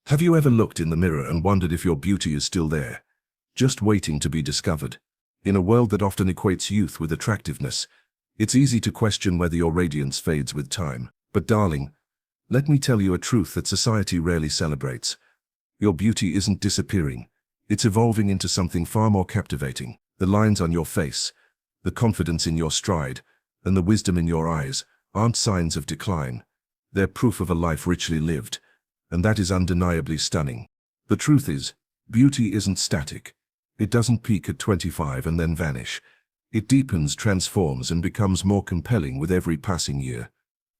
Have you ever looked in the mirror and wondered if your beauty is still there, just waiting to be discovered? In a world that often equates youth with attractiveness, it's easy to question whether your radiance fades with time. But darling, let me tell you a truth that society rarely celebrates. Your beauty isn't disappearing. It's evolving into something far more captivating. The lines on your face, the confidence in your stride, and the wisdom in your eyes aren't signs of decline. They're proof of a life richly lived, and that is undeniably stunning. The truth is, beauty isn't static. It doesn't peak at 25 and then vanish. It deepens, transforms, and becomes more compelling with every passing year.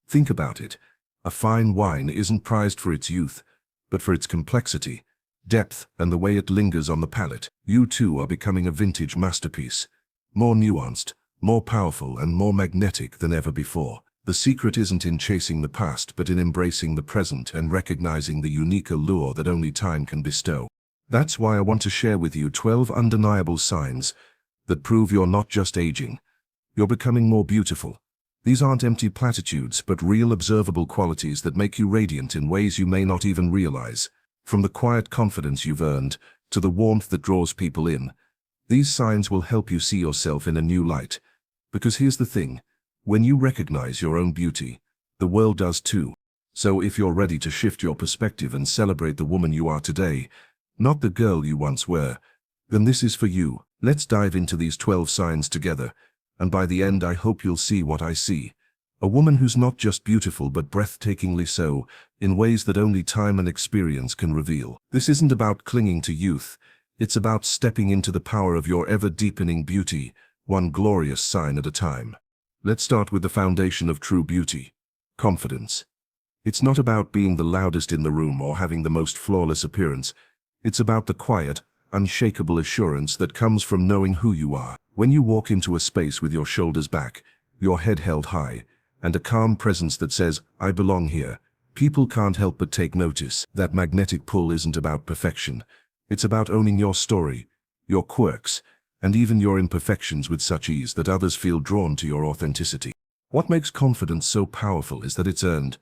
Think about it. A fine wine isn't prized for its youth, but for its complexity, depth, and the way it lingers on the palate. You too are becoming a vintage masterpiece. More nuanced, more powerful, and more magnetic than ever before. The secret isn't in chasing the past, but in embracing the present and recognizing the unique allure that only time can bestow. That's why I want to share with you 12 undeniable signs that prove you're not just aging. You're becoming more beautiful. These aren't empty platitudes, but real observable qualities that make you radiant in ways you may not even realize. From the quiet confidence you've earned to the warmth that draws people in, these signs will help you see yourself in a new light. Because here's the thing, when you recognize your own beauty, the world does too. So if you're ready to shift your perspective and celebrate the woman you are today, not the girl you once were, then this is for you. Let's dive into these 12 signs together, and by the end I hope you'll see what I see. A woman who's not just beautiful but breathtakingly so, in ways that only time and experience can reveal. This isn't about clinging to youth, it's about stepping into the power of your ever-deepening beauty, one glorious sign at a time. Let's start with the foundation of true beauty: confidence. It's not about being the loudest in the room or having the most flawless appearance. It's about the quiet, unshakable assurance that comes from knowing who you are. When you walk into a space with your shoulders back, your head held high, and a calm presence that says, "I belong here," people can't help but take notice. That magnetic pull isn't about perfection. It's about owning your story, your quirks, and even your imperfections with such ease that others feel drawn to your authenticity. What makes confidence so powerful is that it's earned,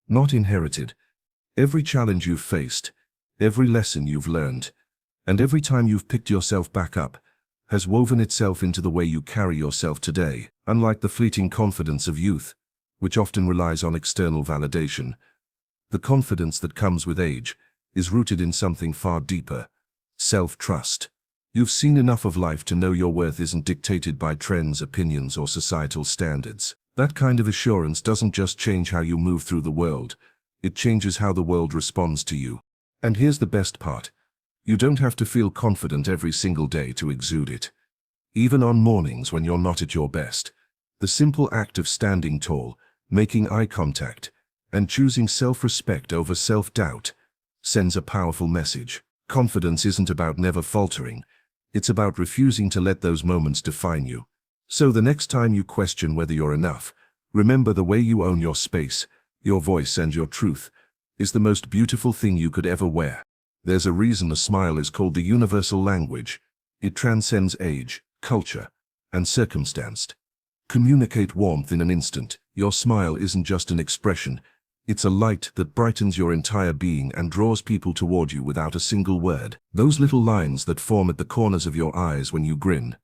not inherited. Every challenge you've faced, every lesson you've learned, and every time you've picked yourself back up, has woven itself into the way you carry yourself today. Unlike the fleeting confidence of youth, which often relies on external validation, the confidence that comes with age is rooted in something far deeper: self-trust. You've seen enough of life to know your worth isn't dictated by trends, opinions, or societal standards. That kind of assurance doesn't just change how you move through the world, it changes how the world responds to you. And here's the best part. You don't have to feel confident every single day to exude it. Even on mornings when you're not at your best, the simple act of standing tall, making eye contact, and choosing self-respect over self-doubt sends a powerful message. Confidence isn't about never faltering. It's about refusing to let those moments define you. So the next time you question whether you're enough, remember the way you own your space, your voice, and your truth is the most beautiful thing you could ever wear. There's a reason a smile is called the universal language. It transcends age, culture, and circumstance. Communicate warmth in an instant. Your smile isn't just an expression, it's a light that brightens your entire being and draws people toward you without a single word. Those little lines that form at the corners of your eyes when you grin,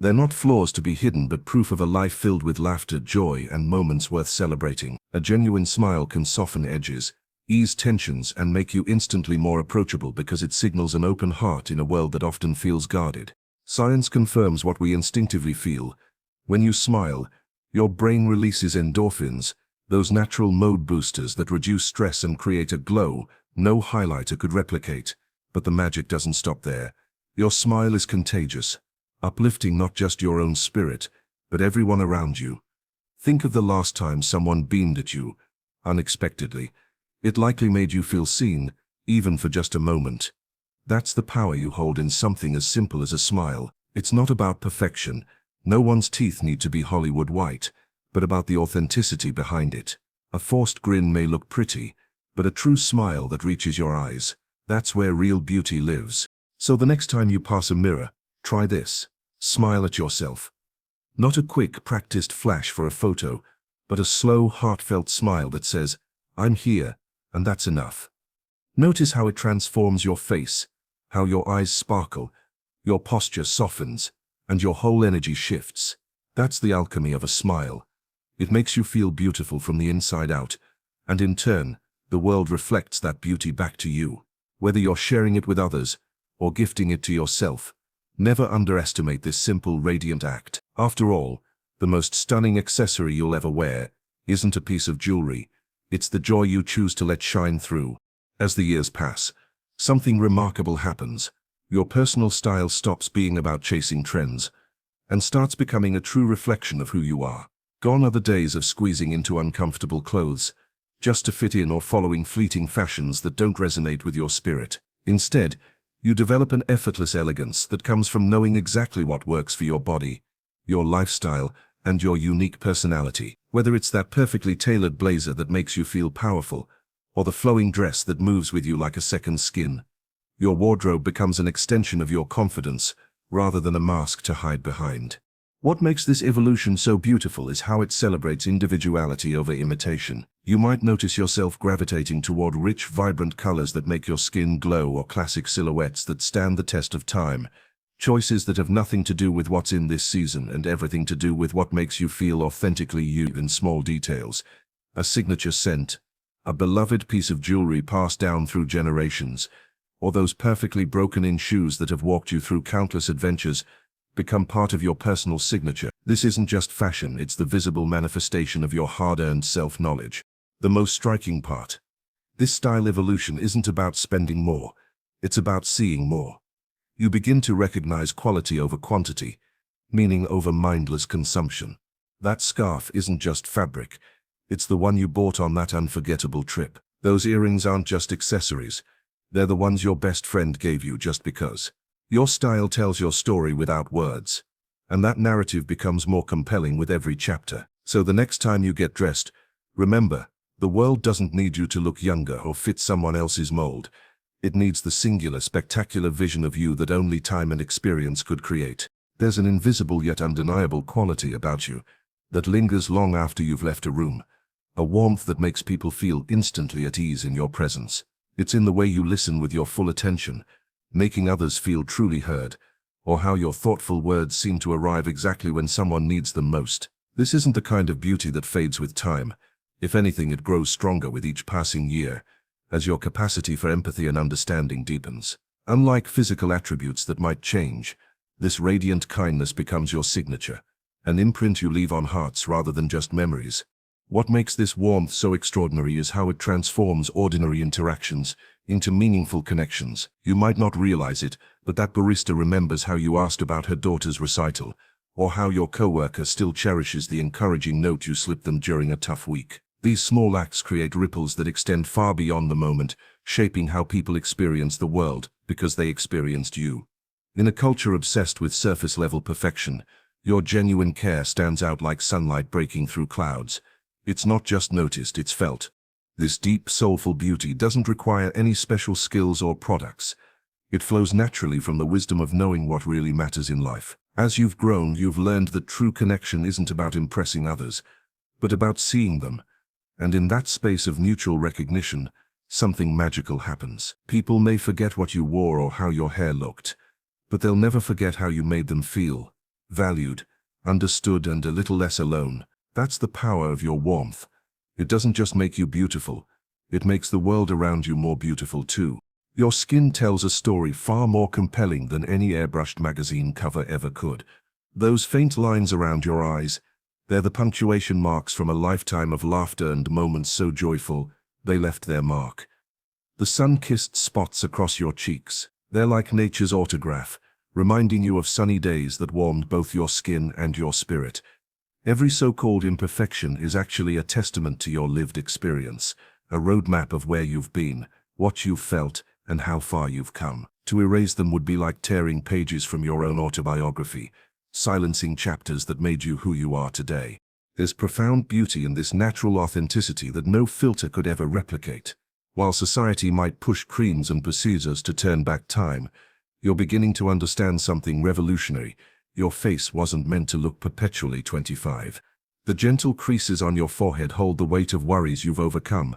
they're not flaws to be hidden, but proof of a life filled with laughter, joy, and moments worth celebrating. A genuine smile can soften edges, ease tensions, and make you instantly more approachable because it signals an open heart in a world that often feels guarded. Science confirms what we instinctively feel. When you smile, your brain releases endorphins, those natural mood boosters that reduce stress and create a glow no highlighter could replicate. But the magic doesn't stop there. Your smile is contagious, uplifting not just your own spirit, but everyone around you. Think of the last time someone beamed at you, unexpectedly. It likely made you feel seen, even for just a moment. That's the power you hold in something as simple as a smile. It's not about perfection. No one's teeth need to be Hollywood white, but about the authenticity behind it. A forced grin may look pretty, but a true smile that reaches your eyes, that's where real beauty lives. So the next time you pass a mirror, try this. Smile at yourself. Not a quick, practiced flash for a photo, but a slow, heartfelt smile that says, "I'm here, and that's enough." Notice how it transforms your face, how your eyes sparkle, your posture softens, and your whole energy shifts. That's the alchemy of a smile. It makes you feel beautiful from the inside out, and in turn, the world reflects that beauty back to you. Whether you're sharing it with others or gifting it to yourself, never underestimate this simple, radiant act. After all, the most stunning accessory you'll ever wear isn't a piece of jewelry, it's the joy you choose to let shine through. As the years pass, something remarkable happens. Your personal style stops being about chasing trends and starts becoming a true reflection of who you are. Gone are the days of squeezing into uncomfortable clothes just to fit in or following fleeting fashions that don't resonate with your spirit. Instead, you develop an effortless elegance that comes from knowing exactly what works for your body, your lifestyle, and your unique personality. Whether it's that perfectly tailored blazer that makes you feel powerful, or the flowing dress that moves with you like a second skin, your wardrobe becomes an extension of your confidence rather than a mask to hide behind. What makes this evolution so beautiful is how it celebrates individuality over imitation. You might notice yourself gravitating toward rich, vibrant colors that make your skin glow, or classic silhouettes that stand the test of time. Choices that have nothing to do with what's in this season and everything to do with what makes you feel authentically you in small details. A signature scent, a beloved piece of jewelry passed down through generations, or those perfectly broken-in shoes that have walked you through countless adventures become part of your personal signature. This isn't just fashion, it's the visible manifestation of your hard-earned self-knowledge. The most striking part: this style evolution isn't about spending more, it's about seeing more. You begin to recognize quality over quantity, meaning over mindless consumption. That scarf isn't just fabric, it's the one you bought on that unforgettable trip. Those earrings aren't just accessories, they're the ones your best friend gave you just because. Your style tells your story without words, and that narrative becomes more compelling with every chapter. So the next time you get dressed, remember, the world doesn't need you to look younger or fit someone else's mold. It needs the singular, spectacular vision of you that only time and experience could create. There's an invisible yet undeniable quality about you that lingers long after you've left a room, a warmth that makes people feel instantly at ease in your presence. It's in the way you listen with your full attention, making others feel truly heard, or how your thoughtful words seem to arrive exactly when someone needs them most. This isn't the kind of beauty that fades with time. If anything, it grows stronger with each passing year, as your capacity for empathy and understanding deepens. Unlike physical attributes that might change, this radiant kindness becomes your signature, an imprint you leave on hearts rather than just memories. What makes this warmth so extraordinary is how it transforms ordinary interactions into meaningful connections. You might not realize it, but that barista remembers how you asked about her daughter's recital, or how your coworker still cherishes the encouraging note you slipped them during a tough week. These small acts create ripples that extend far beyond the moment, shaping how people experience the world because they experienced you. In a culture obsessed with surface-level perfection, your genuine care stands out like sunlight breaking through clouds. It's not just noticed, it's felt. This deep, soulful beauty doesn't require any special skills or products. It flows naturally from the wisdom of knowing what really matters in life. As you've grown, you've learned that true connection isn't about impressing others, but about seeing them. And in that space of mutual recognition, something magical happens. People may forget what you wore or how your hair looked, but they'll never forget how you made them feel valued, understood, and a little less alone. That's the power of your warmth. It doesn't just make you beautiful, it makes the world around you more beautiful too. Your skin tells a story far more compelling than any airbrushed magazine cover ever could. Those faint lines around your eyes, they're the punctuation marks from a lifetime of laughter and moments so joyful, they left their mark. The sun-kissed spots across your cheeks, they're like nature's autograph, reminding you of sunny days that warmed both your skin and your spirit. Every so-called imperfection is actually a testament to your lived experience, a roadmap of where you've been, what you've felt, and how far you've come. To erase them would be like tearing pages from your own autobiography, silencing chapters that made you who you are today. There's profound beauty in this natural authenticity that no filter could ever replicate. While society might push creams and procedures to turn back time, you're beginning to understand something revolutionary. Your face wasn't meant to look perpetually 25. The gentle creases on your forehead hold the weight of worries you've overcome,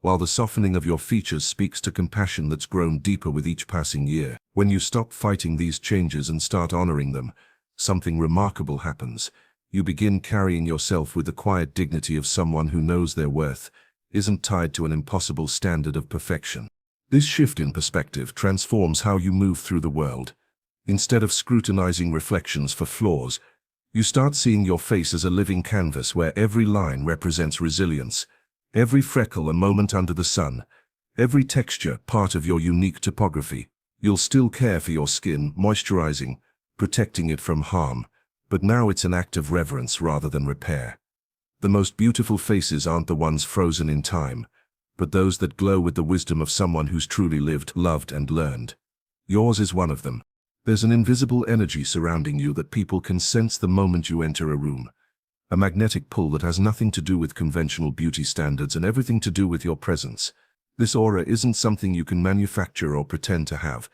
while the softening of your features speaks to compassion that's grown deeper with each passing year. When you stop fighting these changes and start honoring them, something remarkable happens. You begin carrying yourself with the quiet dignity of someone who knows their worth isn't tied to an impossible standard of perfection. This shift in perspective transforms how you move through the world. Instead of scrutinizing reflections for flaws, you start seeing your face as a living canvas where every line represents resilience, every freckle a moment under the sun, every texture part of your unique topography. You'll still care for your skin, moisturizing, protecting it from harm, but now it's an act of reverence rather than repair. The most beautiful faces aren't the ones frozen in time, but those that glow with the wisdom of someone who's truly lived, loved, and learned. Yours is one of them. There's an invisible energy surrounding you that people can sense the moment you enter a room. A magnetic pull that has nothing to do with conventional beauty standards and everything to do with your presence. This aura isn't something you can manufacture or pretend to have.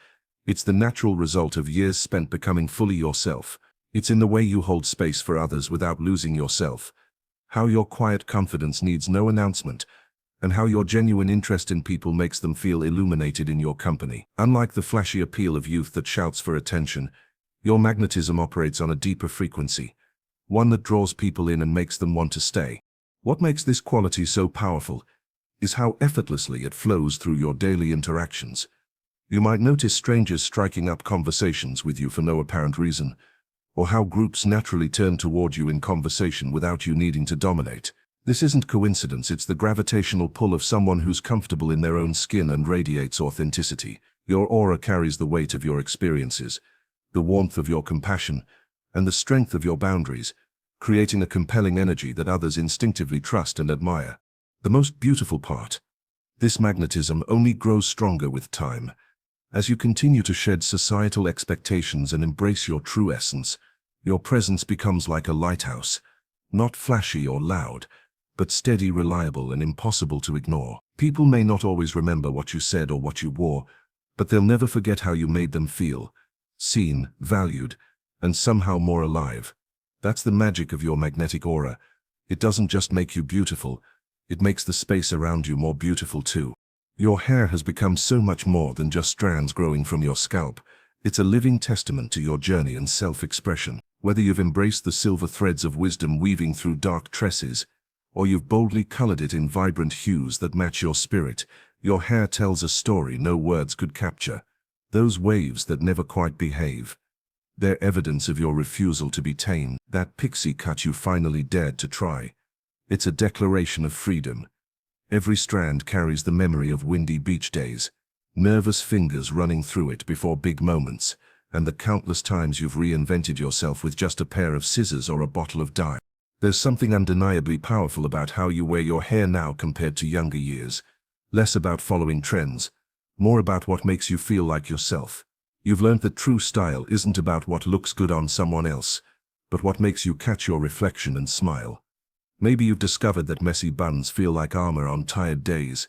It's the natural result of years spent becoming fully yourself. It's in the way you hold space for others without losing yourself. How your quiet confidence needs no announcement, and how your genuine interest in people makes them feel illuminated in your company. Unlike the flashy appeal of youth that shouts for attention, your magnetism operates on a deeper frequency, one that draws people in and makes them want to stay. What makes this quality so powerful is how effortlessly it flows through your daily interactions. You might notice strangers striking up conversations with you for no apparent reason, or how groups naturally turn toward you in conversation without you needing to dominate. This isn't coincidence, it's the gravitational pull of someone who's comfortable in their own skin and radiates authenticity. Your aura carries the weight of your experiences, the warmth of your compassion, and the strength of your boundaries, creating a compelling energy that others instinctively trust and admire. The most beautiful part: this magnetism only grows stronger with time. As you continue to shed societal expectations and embrace your true essence, your presence becomes like a lighthouse, not flashy or loud, but steady, reliable, and impossible to ignore. People may not always remember what you said or what you wore, but they'll never forget how you made them feel, seen, valued, and somehow more alive. That's the magic of your magnetic aura. It doesn't just make you beautiful, it makes the space around you more beautiful too. Your hair has become so much more than just strands growing from your scalp. It's a living testament to your journey and self-expression. Whether you've embraced the silver threads of wisdom weaving through dark tresses, or you've boldly colored it in vibrant hues that match your spirit, your hair tells a story no words could capture. Those waves that never quite behave, they're evidence of your refusal to be tamed. That pixie cut you finally dared to try, it's a declaration of freedom. Every strand carries the memory of windy beach days, nervous fingers running through it before big moments, and the countless times you've reinvented yourself with just a pair of scissors or a bottle of dye. There's something undeniably powerful about how you wear your hair now compared to younger years. Less about following trends, more about what makes you feel like yourself. You've learned that true style isn't about what looks good on someone else, but what makes you catch your reflection and smile. Maybe you've discovered that messy buns feel like armor on tired days,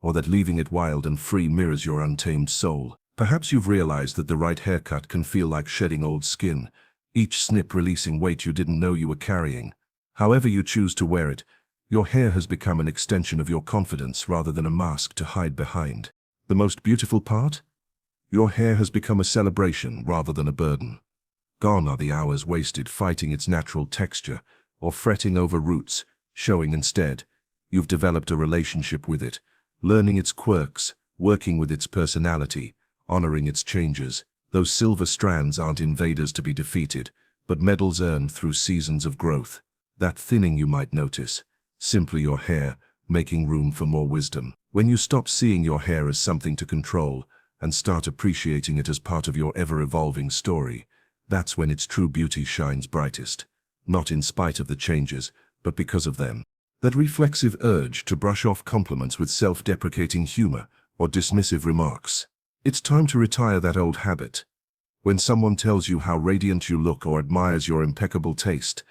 or that leaving it wild and free mirrors your untamed soul. Perhaps you've realized that the right haircut can feel like shedding old skin, each snip releasing weight you didn't know you were carrying. However you choose to wear it, your hair has become an extension of your confidence rather than a mask to hide behind. The most beautiful part? Your hair has become a celebration rather than a burden. Gone are the hours wasted fighting its natural texture or fretting over roots, showing instead you've developed a relationship with it, learning its quirks, working with its personality, honoring its changes. Those silver strands aren't invaders to be defeated, but medals earned through seasons of growth. That thinning you might notice, simply your hair, making room for more wisdom. When you stop seeing your hair as something to control and start appreciating it as part of your ever-evolving story, that's when its true beauty shines brightest. Not in spite of the changes, but because of them. That reflexive urge to brush off compliments with self-deprecating humor or dismissive remarks. It's time to retire that old habit. When someone tells you how radiant you look or admires your impeccable taste,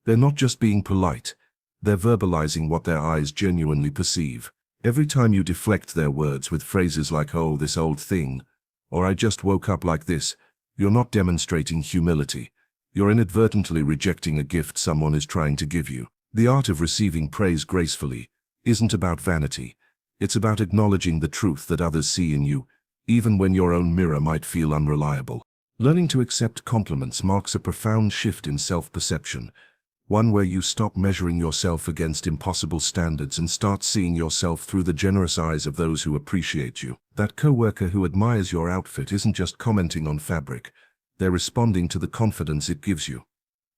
they're not just being polite, they're verbalizing what their eyes genuinely perceive. Every time you deflect their words with phrases like, "Oh, this old thing," or "I just woke up like this," you're not demonstrating humility. You're inadvertently rejecting a gift someone is trying to give you. The art of receiving praise gracefully isn't about vanity. It's about acknowledging the truth that others see in you, even when your own mirror might feel unreliable. Learning to accept compliments marks a profound shift in self-perception, one where you stop measuring yourself against impossible standards and start seeing yourself through the generous eyes of those who appreciate you. That coworker who admires your outfit isn't just commenting on fabric, they're responding to the confidence it gives you.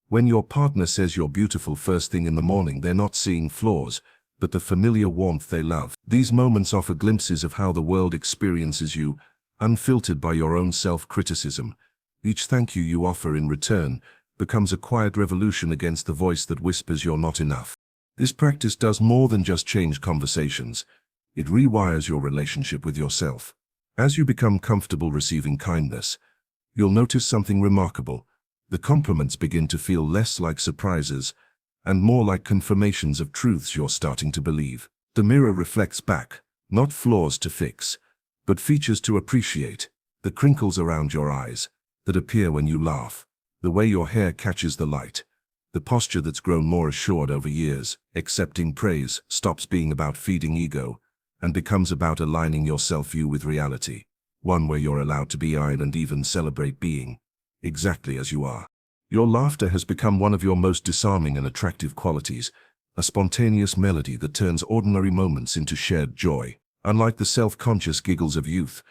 When your partner says you're beautiful first thing in the morning, they're not seeing flaws, but the familiar warmth they love. These moments offer glimpses of how the world experiences you, unfiltered by your own self-criticism. Each thank you you offer in return becomes a quiet revolution against the voice that whispers you're not enough. This practice does more than just change conversations. It rewires your relationship with yourself. As you become comfortable receiving kindness, you'll notice something remarkable. The compliments begin to feel less like surprises and more like confirmations of truths you're starting to believe. The mirror reflects back, not flaws to fix, but features to appreciate. The crinkles around your eyes that appear when you laugh, the way your hair catches the light, the posture that's grown more assured over years. Accepting praise stops being about feeding ego and becomes about aligning your self-view with reality, one where you're allowed to be eyed and even celebrate being exactly as you are. Your laughter has become one of your most disarming and attractive qualities, a spontaneous melody that turns ordinary moments into shared joy. Unlike the self-conscious giggles of youth,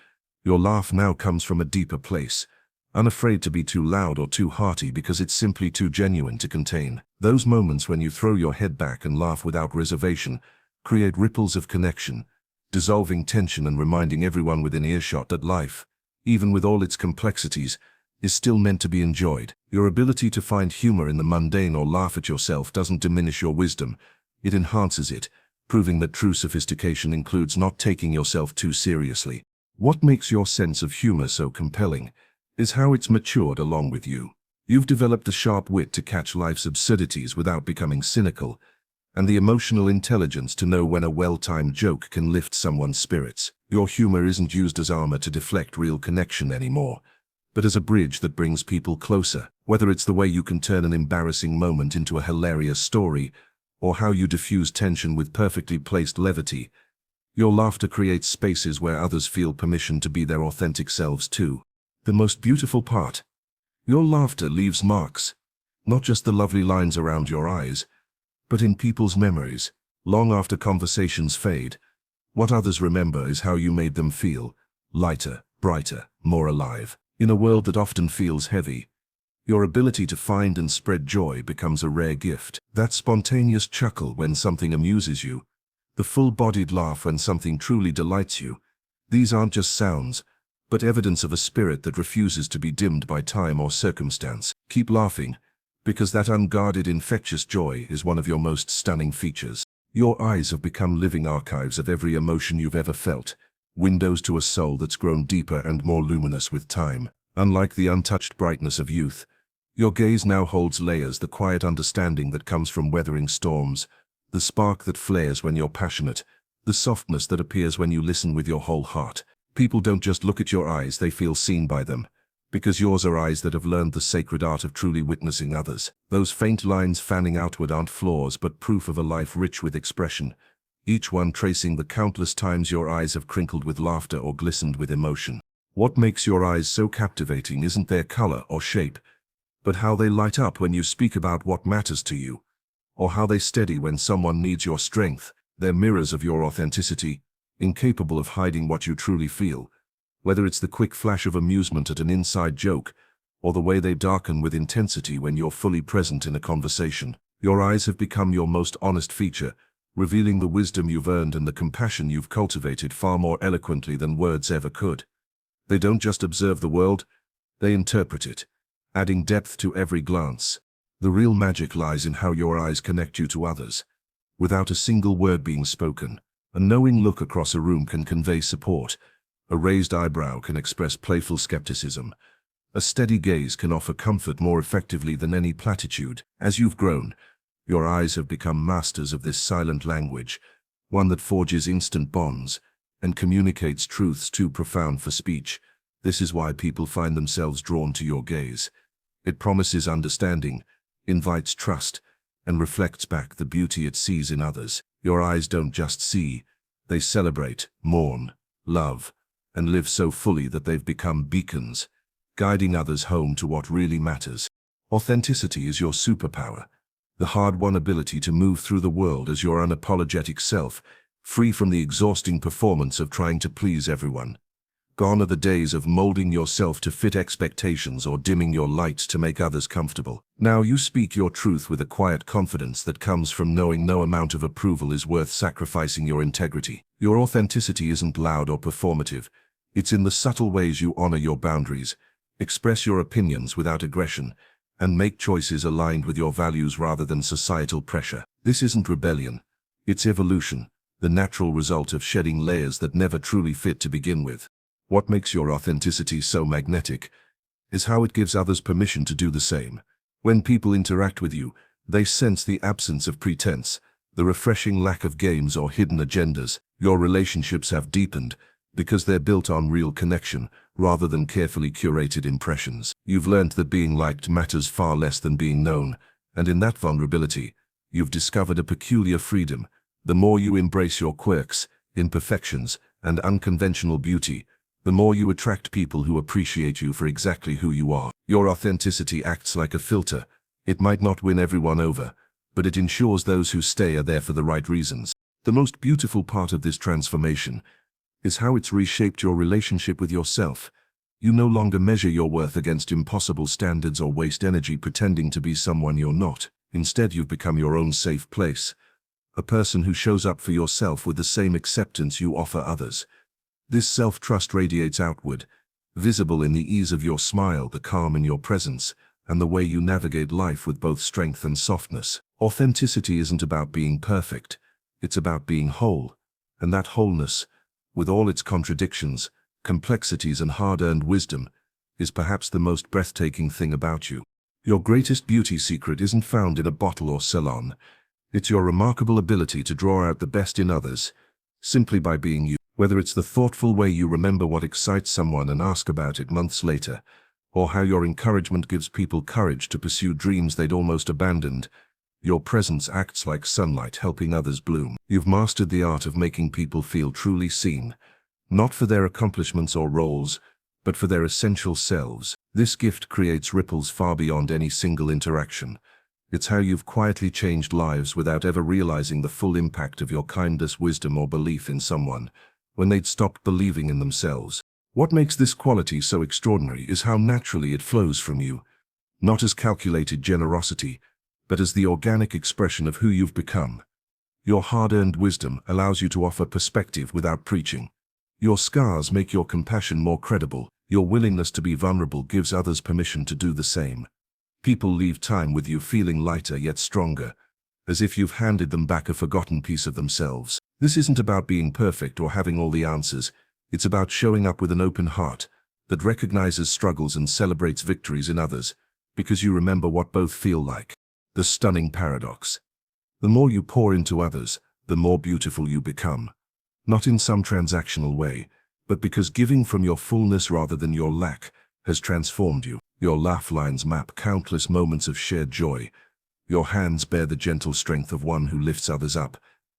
your laugh now comes from a deeper place, unafraid to be too loud or too hearty because it's simply too genuine to contain. Those moments when you throw your head back and laugh without reservation create ripples of connection, dissolving tension and reminding everyone within earshot that life, even with all its complexities, is still meant to be enjoyed. Your ability to find humor in the mundane or laugh at yourself doesn't diminish your wisdom, it enhances it, proving that true sophistication includes not taking yourself too seriously. What makes your sense of humor so compelling is how it's matured along with you. You've developed the sharp wit to catch life's absurdities without becoming cynical, and the emotional intelligence to know when a well-timed joke can lift someone's spirits. Your humor isn't used as armor to deflect real connection anymore, but as a bridge that brings people closer. Whether it's the way you can turn an embarrassing moment into a hilarious story, or how you diffuse tension with perfectly placed levity, your laughter creates spaces where others feel permission to be their authentic selves too. The most beautiful part: your laughter leaves marks, not just the lovely lines around your eyes, but in people's memories. Long after conversations fade, what others remember is how you made them feel, lighter, brighter, more alive. In a world that often feels heavy, your ability to find and spread joy becomes a rare gift. That spontaneous chuckle when something amuses you, the full-bodied laugh when something truly delights you, these aren't just sounds, but evidence of a spirit that refuses to be dimmed by time or circumstance. Keep laughing, because that unguarded, infectious joy is one of your most stunning features. Your eyes have become living archives of every emotion you've ever felt, windows to a soul that's grown deeper and more luminous with time. Unlike the untouched brightness of youth, your gaze now holds layers: the quiet understanding that comes from weathering storms, the spark that flares when you're passionate, the softness that appears when you listen with your whole heart. People don't just look at your eyes, they feel seen by them, because yours are eyes that have learned the sacred art of truly witnessing others. Those faint lines fanning outward aren't flaws but proof of a life rich with expression, each one tracing the countless times your eyes have crinkled with laughter or glistened with emotion. What makes your eyes so captivating isn't their color or shape, but how they light up when you speak about what matters to you, or how they steady when someone needs your strength. They're mirrors of your authenticity, incapable of hiding what you truly feel. Whether it's the quick flash of amusement at an inside joke, or the way they darken with intensity when you're fully present in a conversation, your eyes have become your most honest feature, revealing the wisdom you've earned and the compassion you've cultivated far more eloquently than words ever could. They don't just observe the world, they interpret it, adding depth to every glance. The real magic lies in how your eyes connect you to others. Without a single word being spoken, a knowing look across a room can convey support, a raised eyebrow can express playful skepticism, a steady gaze can offer comfort more effectively than any platitude. As you've grown, your eyes have become masters of this silent language, one that forges instant bonds and communicates truths too profound for speech. This is why people find themselves drawn to your gaze. It promises understanding, invites trust, and reflects back the beauty it sees in others. Your eyes don't just see, They celebrate, mourn, love, and live so fully that they've become beacons, guiding others home to what really matters. Authenticity is your superpower, the hard-won ability to move through the world as your unapologetic self, free from the exhausting performance of trying to please everyone. Gone are the days of molding yourself to fit expectations or dimming your light to make others comfortable. Now you speak your truth with a quiet confidence that comes from knowing no amount of approval is worth sacrificing your integrity. Your authenticity isn't loud or performative. It's in the subtle ways you honor your boundaries, express your opinions without aggression, and make choices aligned with your values rather than societal pressure. This isn't rebellion. It's evolution, the natural result of shedding layers that never truly fit to begin with. What makes your authenticity so magnetic is how it gives others permission to do the same. When people interact with you, they sense the absence of pretense, the refreshing lack of games or hidden agendas. Your relationships have deepened because they're built on real connection rather than carefully curated impressions. You've learned that being liked matters far less than being known, and in that vulnerability, you've discovered a peculiar freedom. The more you embrace your quirks, imperfections, and unconventional beauty, the more you attract people who appreciate you for exactly who you are. Your authenticity acts like a filter. It might not win everyone over, but it ensures those who stay are there for the right reasons. The most beautiful part of this transformation is how it's reshaped your relationship with yourself. You no longer measure your worth against impossible standards or waste energy pretending to be someone you're not. Instead, you've become your own safe place, a person who shows up for yourself with the same acceptance you offer others. This self-trust radiates outward, visible in the ease of your smile, the calm in your presence, and the way you navigate life with both strength and softness. Authenticity isn't about being perfect, it's about being whole, and that wholeness, with all its contradictions, complexities and hard-earned wisdom, is perhaps the most breathtaking thing about you. Your greatest beauty secret isn't found in a bottle or salon. It's your remarkable ability to draw out the best in others, simply by being you. Whether it's the thoughtful way you remember what excites someone and ask about it months later, or how your encouragement gives people courage to pursue dreams they'd almost abandoned, your presence acts like sunlight helping others bloom. You've mastered the art of making people feel truly seen, not for their accomplishments or roles, but for their essential selves. This gift creates ripples far beyond any single interaction. It's how you've quietly changed lives without ever realizing the full impact of your kindness, wisdom, or belief in someone when they'd stopped believing in themselves. What makes this quality so extraordinary is how naturally it flows from you, not as calculated generosity, but as the organic expression of who you've become. Your hard-earned wisdom allows you to offer perspective without preaching. Your scars make your compassion more credible. Your willingness to be vulnerable gives others permission to do the same. People leave time with you feeling lighter yet stronger, as if you've handed them back a forgotten piece of themselves. This isn't about being perfect or having all the answers. It's about showing up with an open heart that recognizes struggles and celebrates victories in others, because you remember what both feel like. The stunning paradox. The more you pour into others, the more beautiful you become. Not in some transactional way, but because giving from your fullness rather than your lack has transformed you. Your laugh lines map countless moments of shared joy. Your hands bear the gentle strength of one who lifts others up,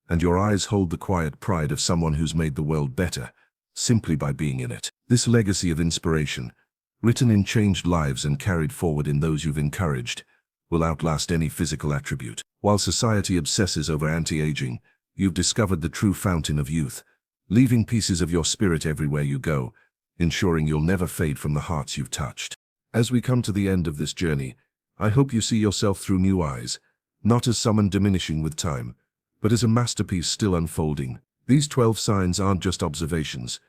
and your eyes hold the quiet pride of someone who's made the world better, simply by being in it. This legacy of inspiration, written in changed lives and carried forward in those you've encouraged, will outlast any physical attribute. While society obsesses over anti-aging, you've discovered the true fountain of youth, leaving pieces of your spirit everywhere you go, ensuring you'll never fade from the hearts you've touched. As we come to the end of this journey, I hope you see yourself through new eyes, not as someone diminishing with time, but as a masterpiece still unfolding. These 12 signs aren't just observations.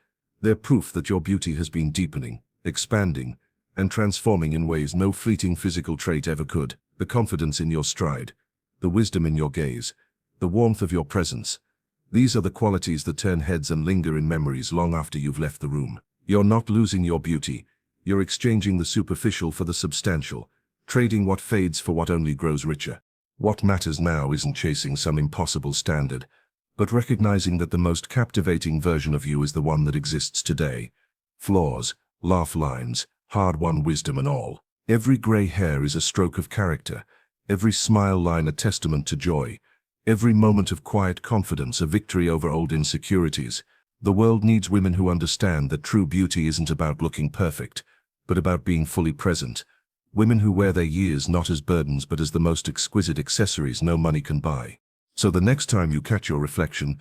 They're proof that your beauty has been deepening, expanding, and transforming in ways no fleeting physical trait ever could. The confidence in your stride, the wisdom in your gaze, the warmth of your presence. These are the qualities that turn heads and linger in memories long after you've left the room. You're not losing your beauty. You're exchanging the superficial for the substantial, trading what fades for what only grows richer. What matters now isn't chasing some impossible standard, but recognizing that the most captivating version of you is the one that exists today. Flaws, laugh lines, hard-won wisdom and all. Every gray hair is a stroke of character, every smile line a testament to joy, Every moment of quiet confidence a victory over old insecurities. The world needs women who understand that true beauty isn't about looking perfect, but about being fully present. Women who wear their years not as burdens but as the most exquisite accessories no money can buy. So the next time you catch your reflection,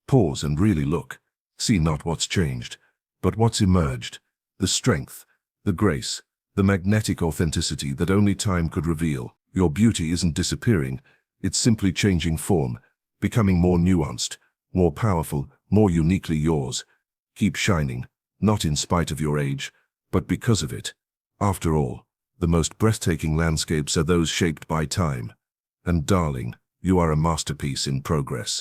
pause and really look. See not what's changed, but what's emerged. The strength, the grace, the magnetic authenticity that only time could reveal. Your beauty isn't disappearing, it's simply changing form, becoming more nuanced, more powerful, more uniquely yours. Keep shining, not in spite of your age, but because of it. After all, the most breathtaking landscapes are those shaped by time. And darling, you are a masterpiece in progress.